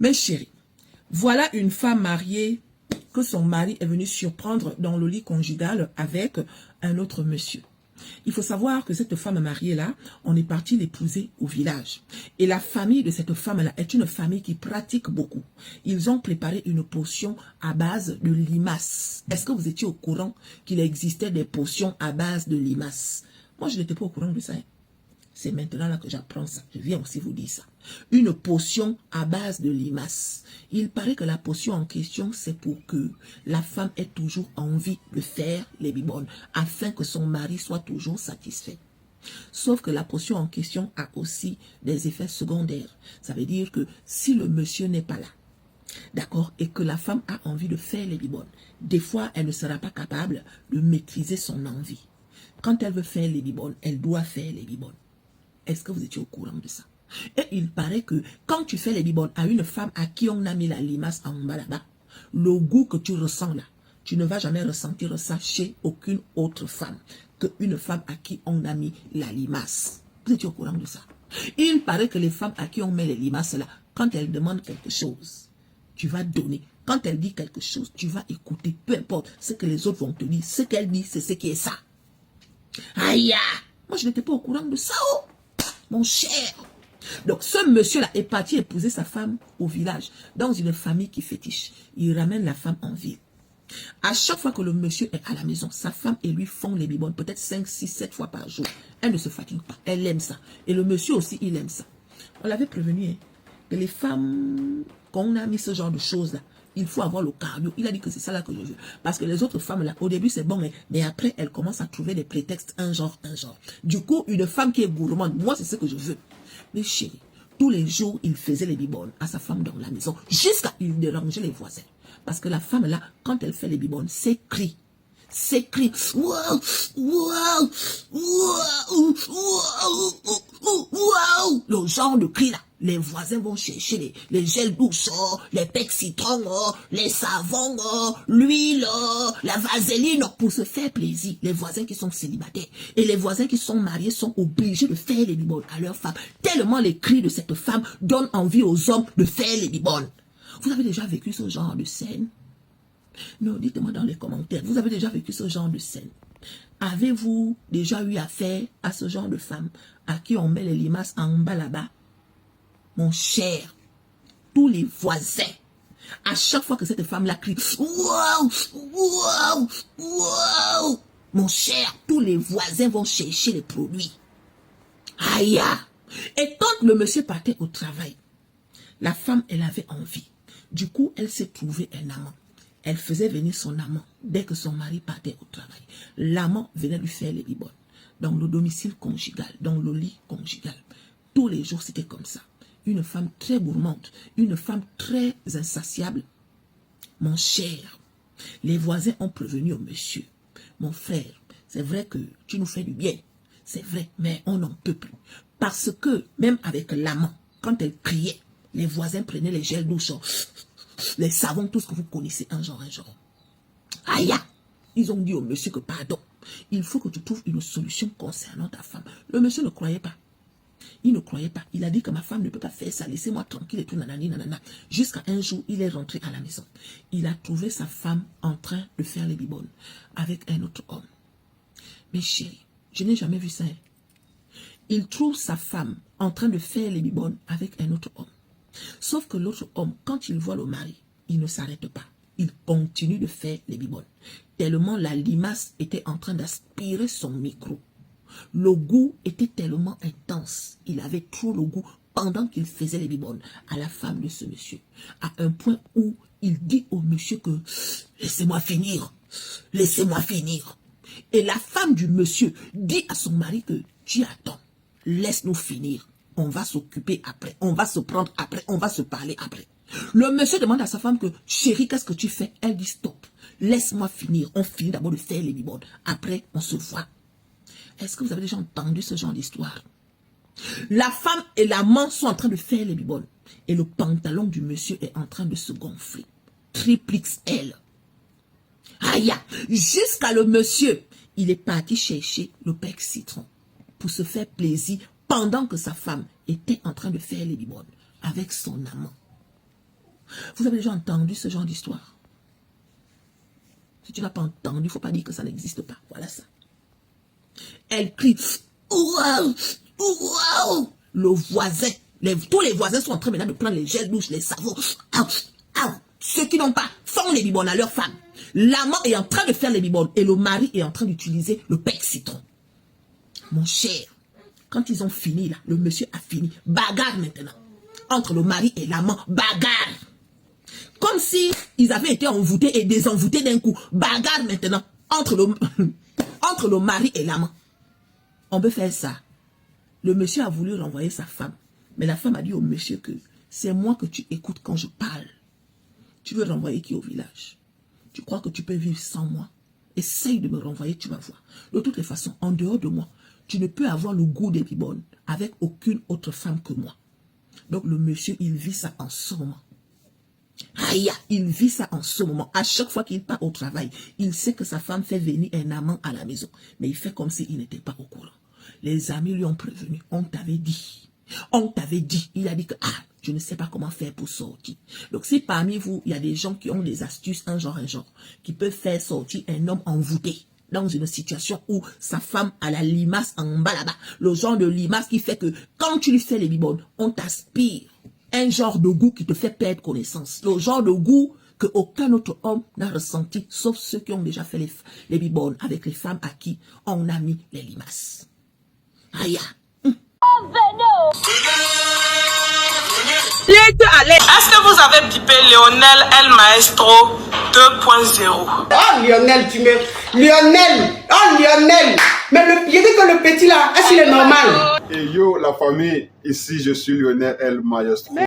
Mes chéris, voilà une femme mariée que son mari est venu surprendre dans le lit conjugal avec un autre monsieur. Il faut savoir que cette femme mariée-là, on est parti l'épouser au village. Et la famille de cette femme-là est une famille qui pratique beaucoup. Ils ont préparé une potion à base de limaces. Est-ce que vous étiez au courant qu'il existait des potions à base de limaces? Moi, je n'étais pas au courant de ça. C'est maintenant là que j'apprends ça. Je viens aussi vous dire ça. Une potion à base de limaces. Il paraît que la potion en question, c'est pour que la femme ait toujours envie de faire les bibones, afin que son mari soit toujours satisfait. Sauf que la potion en question a aussi des effets secondaires. Ça veut dire que si le monsieur n'est pas là, d'accord, et que la femme a envie de faire les bibones, des fois, elle ne sera pas capable de maîtriser son envie. Quand elle veut faire les bibones, elle doit faire les bibones. Est-ce que vous étiez au courant de ça? Et il paraît que quand tu fais les bibones à une femme à qui on a mis la limace en bas là-bas, le goût que tu ressens là, tu ne vas jamais ressentir ça chez aucune autre femme qu'une femme à qui on a mis la limace. Vous étiez au courant de ça? Il paraît que les femmes à qui on met les limaces là, quand elles demandent quelque chose, tu vas donner. Quand elle dit quelque chose, tu vas écouter. Peu importe ce que les autres vont te dire. Ce qu'elle dit, c'est ce qui est ça. Aïe! Moi, je n'étais pas au courant de ça, oh! Mon cher. Donc, ce monsieur-là est parti épouser sa femme au village, dans une famille qui fétiche. Il ramène la femme en ville. À chaque fois que le monsieur est à la maison, sa femme et lui font les bibones, peut-être 5, 6, 7 fois par jour. Elle ne se fatigue pas. Elle aime ça. Et le monsieur aussi, il aime ça. On l'avait prévenu, hein, que les femmes, quand on a mis ce genre de choses-là, il faut avoir le cardio. Il a dit que c'est ça là que je veux. Parce que les autres femmes là, au début c'est bon, mais après elles commencent à trouver des prétextes, un genre. Du coup, une femme qui est gourmande, moi c'est ce que je veux. Mais chérie, tous les jours, il faisait les bibones à sa femme dans la maison, jusqu'à il déranger les voisins. Parce que la femme là, quand elle fait les bibones, c'est cri. C'est cri. Wow, wow, wow, wow. Le genre de cri là. Les voisins vont chercher les gels douces, les pecs citron, les savons, l'huile, la vaseline pour se faire plaisir. Les voisins qui sont célibataires et les voisins qui sont mariés sont obligés de faire les bibones à leur femme. Tellement les cris de cette femme donnent envie aux hommes de faire les bibones. Vous avez déjà vécu ce genre de scène? Non, dites-moi dans les commentaires. Vous avez déjà vécu ce genre de scène? Avez-vous déjà eu affaire à ce genre de femme à qui on met les limaces en bas là-bas? Mon cher, tous les voisins, à chaque fois que cette femme-là crie, waouh, waouh, waouh, mon cher, tous les voisins vont chercher les produits. Aïe! Et quand le monsieur partait au travail, la femme, elle avait envie. Du coup, elle s'est trouvée un amant. Elle faisait venir son amant dès que son mari partait au travail. L'amant venait lui faire les bibones dans le domicile conjugal, dans le lit conjugal. Tous les jours, c'était comme ça. Une femme très gourmande, une femme très insatiable. Mon cher, les voisins ont prévenu au monsieur. Mon frère, c'est vrai que tu nous fais du bien. C'est vrai, mais on n'en peut plus. Parce que, même avec l'amant, quand elle criait, les voisins prenaient les gels douces, les savons, tout ce que vous connaissez, un genre. Aïe! Ils ont dit au monsieur que pardon, il faut que tu trouves une solution concernant ta femme. Le monsieur ne croyait pas. Il ne croyait pas. Il a dit que ma femme ne peut pas faire ça. Laissez-moi tranquille et tout, nanani, nanana. Jusqu'à un jour, il est rentré à la maison. Il a trouvé sa femme en train de faire les bibones avec un autre homme. Mais chérie, je n'ai jamais vu ça. Il trouve sa femme en train de faire les bibones avec un autre homme. Sauf que l'autre homme, quand il voit le mari, il ne s'arrête pas. Il continue de faire les bibones. Tellement la limace était en train d'aspirer son micro. Le goût était tellement intense. Il avait trop le goût pendant qu'il faisait les bibones à la femme de ce monsieur. À un point où il dit au monsieur que « Laissez-moi finir, laissez-moi finir ». Et la femme du monsieur dit à son mari que « Tu attends, laisse-nous finir. On va s'occuper après, on va se prendre après, on va se parler après ». Le monsieur demande à sa femme que « Chérie, qu'est-ce que tu fais ?» Elle dit « Stop, laisse-moi finir. On finit d'abord de faire les bibones. Après, on se voit. » Est-ce que vous avez déjà entendu ce genre d'histoire? La femme et l'amant sont en train de faire les bibones. Et le pantalon du monsieur est en train de se gonfler. Triple XL. Aïe! Jusqu'à le monsieur, il est parti chercher le pec citron pour se faire plaisir pendant que sa femme était en train de faire les bibones avec son amant. Vous avez déjà entendu ce genre d'histoire? Si tu n'as pas entendu, il ne faut pas dire que ça n'existe pas. Voilà ça. Elle crie. Waouh! Waouh! Le voisin, tous les voisins sont en train maintenant de prendre les gels douches, les savons. Ceux qui n'ont pas font les bibelots à leur femme. L'amant est en train de faire les bibelots et le mari est en train d'utiliser le pec citron. Mon cher, quand ils ont fini là, le monsieur a fini. Bagarre maintenant. Entre le mari et l'amant, bagarre. Comme si ils avaient été envoûtés et désenvoûtés d'un coup. Bagarre maintenant. Entre le mari et l'amant. On peut faire ça. Le monsieur a voulu renvoyer sa femme. Mais la femme a dit au monsieur que c'est moi que tu écoutes quand je parle. Tu veux renvoyer qui au village? Tu crois que tu peux vivre sans moi? Essaye de me renvoyer, tu vas voir. De toutes les façons, en dehors de moi, tu ne peux avoir le goût des bibones avec aucune autre femme que moi. Donc le monsieur, il vit ça en ce moment. Aïe, il vit ça en ce moment. À chaque fois qu'il part au travail, il sait que sa femme fait venir un amant à la maison. Mais il fait comme s'il n'était pas au courant. Les amis lui ont prévenu. On t'avait dit. On t'avait dit. Il a dit que, je ne sais pas comment faire pour sortir. Donc si parmi vous, il y a des gens qui ont des astuces, un genre, qui peuvent faire sortir un homme envoûté dans une situation où sa femme a la limace en bas là-bas. Le genre de limace qui fait que quand tu lui fais les bibones, on t'aspire. Un genre de goût qui te fait perdre connaissance. Le genre de goût que aucun autre homme n'a ressenti, sauf ceux qui ont déjà fait les bibones avec les femmes à qui on a mis les limaces. Aïe. Est-ce que vous avez bipé Lionel El Maestro 2.0? Oh Lionel, Lionel! Oh Lionel! Mais je dis que le petit là, est-ce qu'il est normal? Et yo, la famille, ici je suis Lionel El Maestro.